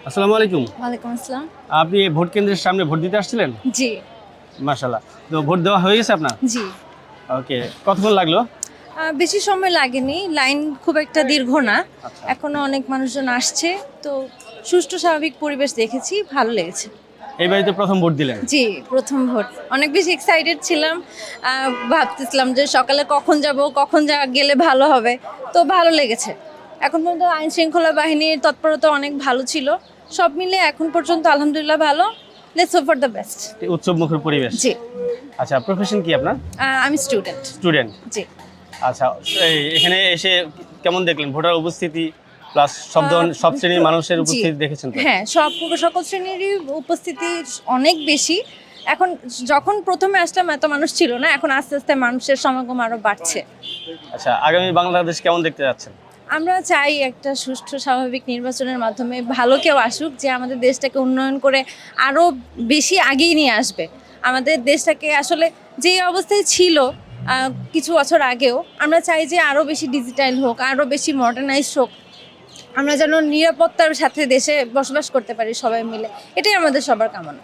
আসসালামু আলাইকুম। ওয়ালাইকুম আসসালাম। আপনি ভোট কেন্দ্রের সামনে ভোট দিতে আসছিলেন? জি, মাশাআল্লাহ। তো ভোট দেওয়া হয়ে গেছে আপনার? জি। ওকে। কতক্ষণ লাগলো? বেশি সময় লাগেনি। লাইন খুব একটা দীর্ঘ না। আচ্ছা। এখনো অনেক মানুষজন আসছে। তো সুষ্ঠু স্বাভাবিক পরিবেশ দেখেছি, ভালো লেগেছে। এই বাড়িতে প্রথম ভোট দিলেন? জি, প্রথম ভোট। অনেক বেশি এক্সাইটেড ছিলাম। ভাবতেছিলাম যে সকালে কখন যাব, কখন গেলে ভালো হবে। তো ভালো লেগেছে। এখন পর্যন্ত আইন শৃঙ্খলা বাহিনীর তৎপরতা অনেক ভালো ছিল। সব মিলে এখন পর্যন্ত আলহামদুলিল্লাহ ভালো। Let's hope for the best. উৎসবমুখর পরিবেশ। জি, আচ্ছা, প্রফেশন কি আপনার? আমি স্টুডেন্ট। স্টুডেন্ট। জি। আচ্ছা, এখানে এসে কেমন দেখলেন ভোটার উপস্থিতি প্লাস সব শ্রেণীর মানুষের জি। উপস্থিতি দেখেছেন তো? হ্যাঁ, সকল শ্রেণীরই উপস্থিতি অনেক বেশি। এখন যখন প্রথমে আসলাম এত মানুষ ছিল না। এখন আস্তে আস্তে মানুষের সমাগম আরো বাড়ছে। আচ্ছা, আগামী বাংলাদেশ কেমন দেখতে যাচ্ছেন? আমরা চাই একটা সুষ্ঠু স্বাভাবিক নির্বাচনের মাধ্যমে ভালো কেউ আসুক, যে আমাদের দেশটাকে উন্নয়ন করে আরো বেশি আগিয়ে নিয়ে আসবে। আমাদের দেশটাকে আসলে যে অবস্থায় ছিল কিছু বছর আগেও, আমরা চাই যে আরো বেশি ডিজিটাল হোক, আরো বেশি মডার্নাইজড হোক। আমরা যেন নিরাপত্তার সাথে দেশে বসবাস করতে পারি সবাই মিলে। এটাই আমাদের সবার কামনা।